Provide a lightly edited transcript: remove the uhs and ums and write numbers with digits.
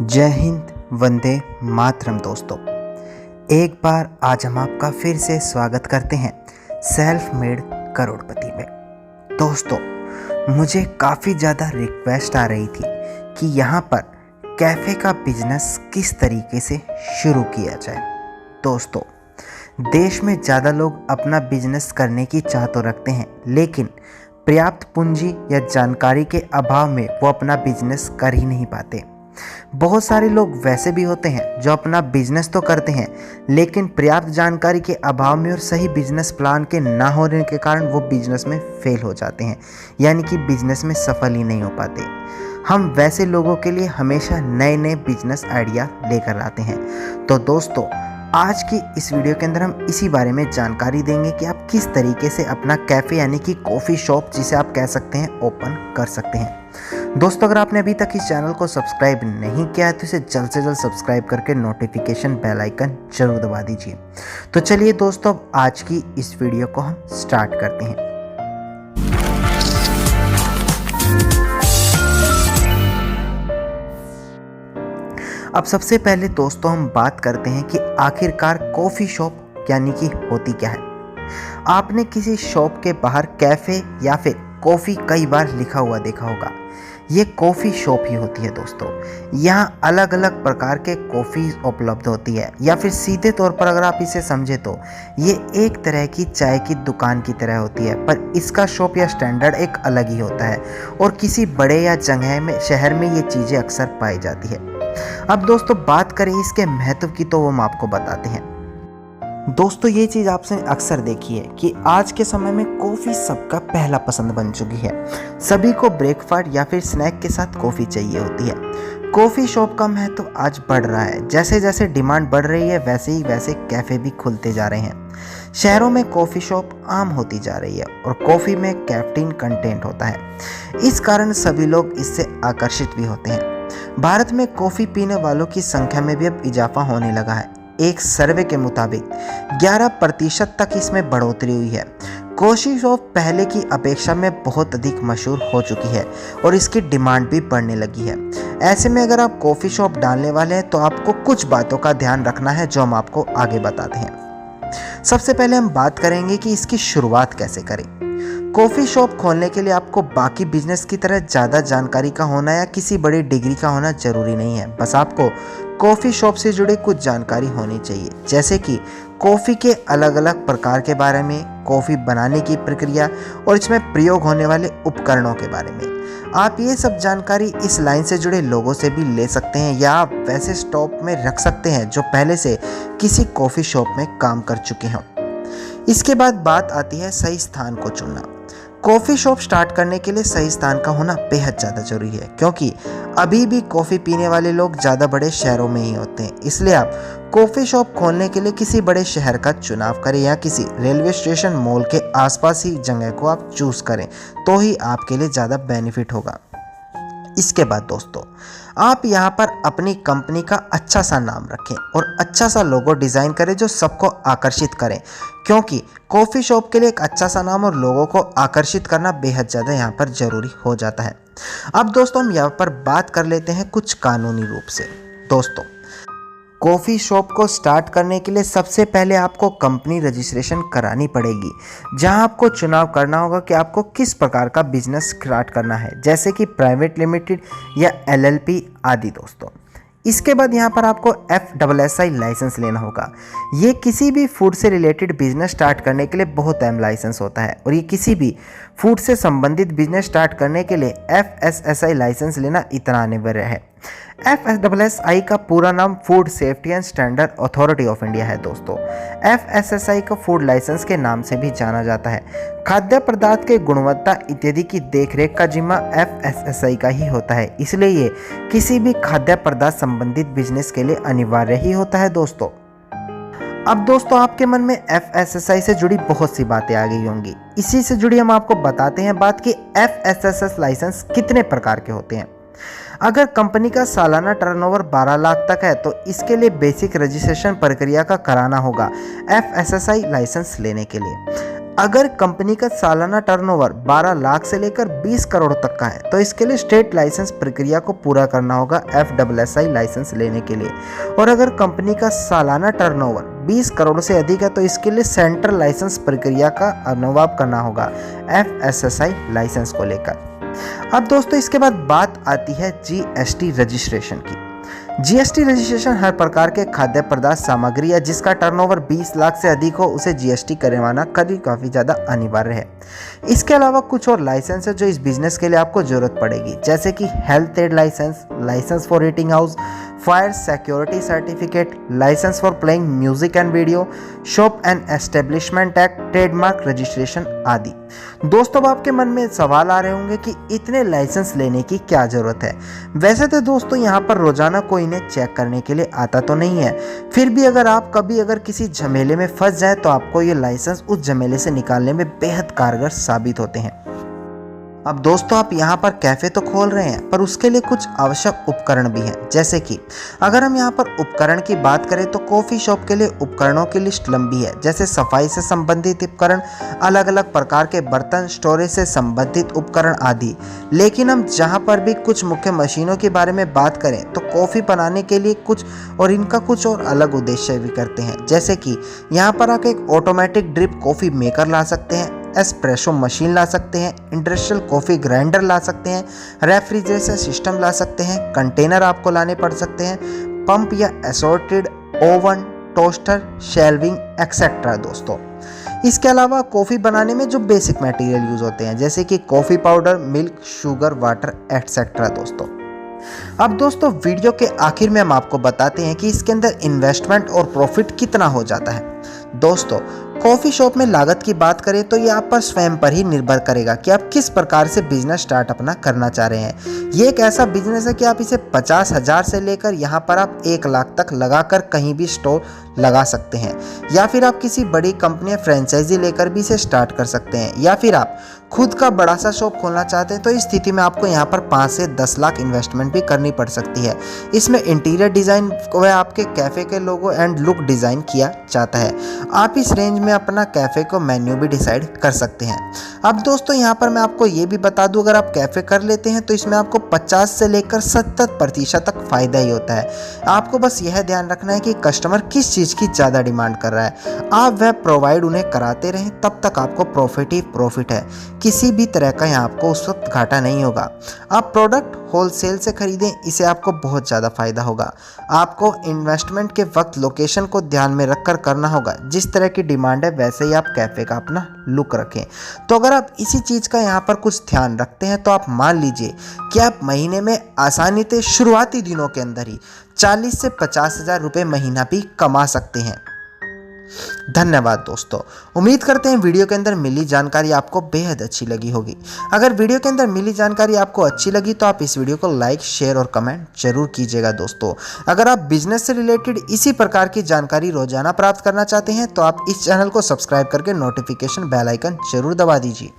जय हिंद, वंदे मातरम। दोस्तों, एक बार आज हम आपका फिर से स्वागत करते हैं सेल्फ मेड करोड़पति में। दोस्तों, मुझे काफ़ी ज़्यादा रिक्वेस्ट आ रही थी कि यहाँ पर कैफ़े का बिजनेस किस तरीके से शुरू किया जाए। दोस्तों, देश में ज़्यादा लोग अपना बिजनेस करने की चाह तो रखते हैं, लेकिन पर्याप्त पूंजी या जानकारी के अभाव में वो अपना बिजनेस कर ही नहीं पाते। बहुत सारे लोग वैसे भी होते हैं जो अपना बिजनेस तो करते हैं, लेकिन पर्याप्त जानकारी के अभाव में और सही बिजनेस प्लान के ना होने के कारण वो बिजनेस में फेल हो जाते हैं, यानी कि बिजनेस में सफल ही नहीं हो पाते। हम वैसे लोगों के लिए हमेशा नए नए बिजनेस आइडिया लेकर आते हैं। तो दोस्तों, आज की इस वीडियो के अंदर हम इसी बारे में जानकारी देंगे कि आप किस तरीके से अपना कैफ़े यानी कि कॉफ़ी शॉप, जिसे आप कह सकते हैं, ओपन कर सकते हैं। दोस्तों, अगर आपने अभी तक इस चैनल को सब्सक्राइब नहीं किया है तो इसे जल्द से जल्द सब्सक्राइब करके नोटिफिकेशन बेल आइकन जरूर दबा दीजिए। तो चलिए दोस्तों, अब आज की इस वीडियो को हम स्टार्ट करते हैं। अब सबसे पहले दोस्तों हम बात करते हैं कि आखिरकार कॉफ़ी शॉप यानी कि होती क्या है। आपने किसी शॉप के बाहर कैफ़े या फिर कॉफ़ी कई बार लिखा हुआ देखा होगा। ये कॉफ़ी शॉप ही होती है दोस्तों। यहाँ अलग अलग प्रकार के कॉफ़ी उपलब्ध होती है, या फिर सीधे तौर पर अगर आप इसे समझे तो ये एक तरह की चाय की दुकान की तरह होती है, पर इसका शॉप या स्टैंडर्ड एक अलग ही होता है और किसी बड़े या जगह में, शहर में ये चीज़ें अक्सर पाई जाती है। अब दोस्तों, बात करें इसके महत्व की तो वो हम आपको बताते हैं। दोस्तों, ये चीज़ आपने अक्सर देखी है कि आज के समय में कॉफ़ी सबका पहला पसंद बन चुकी है। सभी को ब्रेकफास्ट या फिर स्नैक के साथ कॉफ़ी चाहिए होती है। कॉफ़ी शॉप का महत्व आज बढ़ रहा है। जैसे जैसे डिमांड बढ़ रही है, वैसे ही वैसे कैफ़े भी खुलते जा रहे हैं। शहरों में कॉफ़ी शॉप आम होती जा रही है और कॉफ़ी में कैफीन कंटेंट होता है। इस कारण सभी लोग इससे आकर्षित भी होते हैं। भारत में कॉफ़ी पीने वालों की संख्या में भी अब इजाफा होने लगा है। एक सर्वे के मुताबिक 11% तक इसमें बढ़ोतरी हुई है। कॉफ़ी शॉप पहले की अपेक्षा में बहुत अधिक मशहूर हो चुकी है और इसकी डिमांड भी बढ़ने लगी है। ऐसे में अगर आप कॉफ़ी शॉप डालने वाले हैं तो आपको कुछ बातों का ध्यान रखना है, जो हम आपको आगे बताते हैं। सबसे पहले हम बात करेंगे कि इसकी शुरुआत कैसे करें। कॉफ़ी शॉप खोलने के लिए आपको बाकी बिजनेस की तरह ज़्यादा जानकारी का होना या किसी बड़ी डिग्री का होना ज़रूरी नहीं है। बस आपको कॉफ़ी शॉप से जुड़े कुछ जानकारी होनी चाहिए, जैसे कि कॉफ़ी के अलग अलग प्रकार के बारे में, कॉफ़ी बनाने की प्रक्रिया और इसमें प्रयोग होने वाले उपकरणों के बारे में। आप ये सब जानकारी इस लाइन से जुड़े लोगों से भी ले सकते हैं, या आप वैसे स्टॉप में रख सकते हैं जो पहले से किसी कॉफ़ी शॉप में काम कर चुके हों। इसके बाद बात आती है सही स्थान को चुनना। कॉफ़ी शॉप स्टार्ट करने के लिए सही स्थान का होना बेहद ज़्यादा जरूरी है, क्योंकि अभी भी कॉफ़ी पीने वाले लोग ज़्यादा बड़े शहरों में ही होते हैं। इसलिए आप कॉफ़ी शॉप खोलने के लिए किसी बड़े शहर का चुनाव करें या किसी रेलवे स्टेशन, मॉल के आसपास ही जगह को आप चूज़ करें, तो ही आपके लिए ज़्यादा बेनिफिट होगा। इसके बाद दोस्तों, आप यहाँ पर अपनी कंपनी का अच्छा सा नाम रखें और अच्छा सा लोगो डिज़ाइन करें जो सबको आकर्षित करें, क्योंकि कॉफ़ी शॉप के लिए एक अच्छा सा नाम और लोगों को आकर्षित करना बेहद ज़्यादा यहाँ पर ज़रूरी हो जाता है। अब दोस्तों, हम यहाँ पर बात कर लेते हैं कुछ कानूनी रूप से। दोस्तों, कॉफ़ी शॉप को स्टार्ट करने के लिए सबसे पहले आपको कंपनी रजिस्ट्रेशन करानी पड़ेगी, जहां आपको चुनाव करना होगा कि आपको किस प्रकार का बिजनेस स्टार्ट करना है, जैसे कि प्राइवेट लिमिटेड या LLP आदि। दोस्तों, इसके बाद यहाँ पर आपको FSSAI लाइसेंस लेना होगा। ये किसी भी फूड से रिलेटेड बिजनेस स्टार्ट करने के लिए बहुत अहम लाइसेंस होता है और ये किसी भी फूड से संबंधित बिजनेस स्टार्ट करने के लिए FSSAI लाइसेंस लेना इतना अनिवार्य है। FSSAI का पूरा नाम food safety and standard authority of India है। दोस्तों, FSSAI को फूड लाइसेंस के नाम से भी जाना जाता है। खाद्य पदार्थ के गुणवत्ता इत्यादि की देखरेख का जिम्मा FSSAI का ही होता है, इसलिए ये किसी भी खाद्य पदार्थ संबंधित बिजनेस के लिए अनिवार्य ही होता है। दोस्तों, अब दोस्तों, आपके मन में FSSAI से जुड़ी बहुत सी बातें आ गई होंगी। इसी से जुड़ी हम आपको बताते हैं बात कि FSSAI लाइसेंस कितने प्रकार के होते हैं। अगर कंपनी का सालाना टर्नओवर 12 लाख तक है तो इसके लिए बेसिक रजिस्ट्रेशन प्रक्रिया का कराना होगा FSSAI लाइसेंस लेने के लिए। अगर कंपनी का सालाना टर्नओवर 12 लाख से लेकर 20 करोड़ तक का है तो इसके लिए स्टेट लाइसेंस प्रक्रिया को पूरा करना होगा FSSAI लाइसेंस लेने के लिए। और अगर कंपनी का सालाना टर्नओवर 20 करोड़ से अधिक है तो इसके लिए सेंट्रल लाइसेंस प्रक्रिया का अनुभव करना होगा FSSAI लाइसेंस को लेकर। अब दोस्तों इसके बाद बात आती है GST रजिस्ट्रेशन की। GST रजिस्ट्रेशन हर प्रकार के खाद्य पदार्थ सामग्री या जिसका टर्नओवर 20 लाख से अधिक हो उसे GST करवाना काफ़ी ज़्यादा अनिवार्य है। इसके अलावा कुछ और लाइसेंस है जो इस बिजनेस के लिए आपको जरूरत पड़ेगी, जैसे कि health aid license, license for eating house, fire security certificate, license for playing music and video, shop and establishment act, trademark registration आदि। दोस्तों अब आपके मन में सवाल आ रहे होंगे कि इतने लाइसेंस लेने की क्या ज़रूरत है। वैसे तो दोस्तों यहाँ पर रोजाना कोई इन्हें चेक करने के लिए आता तो नहीं है, फिर भी अगर आप कभी किसी झमेले में फंस जाए तो आपको ये लाइसेंस उस झमेले से निकालने में बेहद कारगर साबित होते हैं। अब दोस्तों आप यहाँ पर कैफ़े तो खोल रहे हैं पर उसके लिए कुछ आवश्यक उपकरण भी हैं, जैसे कि अगर हम यहाँ पर उपकरण की बात करें तो कॉफ़ी शॉप के लिए उपकरणों की लिस्ट लंबी है, जैसे सफाई से संबंधित उपकरण, अलग अलग प्रकार के बर्तन, स्टोरेज से संबंधित उपकरण आदि। लेकिन हम जहाँ पर भी कुछ मुख्य मशीनों के बारे में बात करें तो कॉफ़ी बनाने के लिए कुछ और इनका कुछ और अलग उद्देश्य भी करते हैं, जैसे कि यहाँ पर आप एक ऑटोमेटिक ड्रिप कॉफ़ी मेकर ला सकते हैं, एस्प्रेसो मशीन ला सकते हैं, इंडस्ट्रियल कॉफ़ी ग्राइंडर ला सकते हैं, रेफ्रिजरेशन सिस्टम ला सकते हैं, कंटेनर आपको लाने पड़ सकते हैं, पंप या assorted oven, toaster, shelving etcetera दोस्तों। इसके अलावा कॉफ़ी बनाने में जो बेसिक मटेरियल यूज़ होते हैं, जैसे कि coffee powder, milk, sugar, water etcetera दोस्तों। अब दोस्तों वीडियो के आखिर में हम आपको बताते हैं कि इसके अंदर इन्वेस्टमेंट और प्रॉफिट कितना हो जाता है। दोस्तों कॉफ़ी शॉप में लागत की बात करें तो ये आप पर स्वयं पर ही निर्भर करेगा कि आप किस प्रकार से बिजनेस स्टार्ट अपना करना चाह रहे हैं। ये एक ऐसा बिजनेस है कि आप इसे 50,000 से लेकर यहाँ पर आप 1 लाख तक लगाकर कहीं भी स्टोर लगा सकते हैं, या फिर आप किसी बड़ी कंपनी या फ्रेंचाइजी लेकर भी इसे स्टार्ट कर सकते हैं, या फिर आप खुद का बड़ा सा शॉप खोलना चाहते हैं तो इस स्थिति में आपको यहाँ पर 5 से 10 लाख इन्वेस्टमेंट भी करनी पड़ सकती है। इसमें इंटीरियर डिज़ाइन व आपके कैफ़े के लोगो एंड लुक डिज़ाइन किया जाता है। आप इस रेंज में अपना कैफ़े को मेन्यू भी डिसाइड कर सकते हैं। अब दोस्तों यहाँ पर मैं आपको ये भी बता दूँ, अगर आप कैफ़े कर लेते हैं तो इसमें आपको 50 से लेकर 70% तक फ़ायदा ही होता है। आपको बस यह ध्यान रखना है कि कस्टमर किस चीज़ की ज़्यादा डिमांड कर रहा है, आप वह प्रोवाइड उन्हें कराते रहें, तब तक आपको प्रॉफिट ही प्रॉफिट है। किसी भी तरह का यहाँ आपको उस वक्त घाटा नहीं होगा। आप प्रोडक्ट होलसेल से खरीदें, इसे आपको बहुत ज़्यादा फायदा होगा। आपको इन्वेस्टमेंट के वक्त लोकेशन को ध्यान में रखकर करना होगा, जिस तरह की डिमांड है वैसे ही आप कैफ़े का अपना लुक रखें। तो अगर आप इसी चीज़ का यहाँ पर कुछ ध्यान रखते हैं तो आप मान लीजिए कि आप महीने में आसानी से शुरुआती दिनों के अंदर ही 40 से 50,000 रुपये महीना भी कमा सकते हैं। धन्यवाद दोस्तों, उम्मीद करते हैं वीडियो के अंदर मिली जानकारी आपको बेहद अच्छी लगी होगी। अगर वीडियो के अंदर मिली जानकारी आपको अच्छी लगी तो आप इस वीडियो को लाइक, शेयर और कमेंट जरूर कीजिएगा दोस्तों। अगर आप बिजनेस से रिलेटेड इसी प्रकार की जानकारी रोजाना प्राप्त करना चाहते हैं तो आप इस चैनल को सब्सक्राइब करके नोटिफिकेशन बेल आइकन जरूर दबा दीजिए।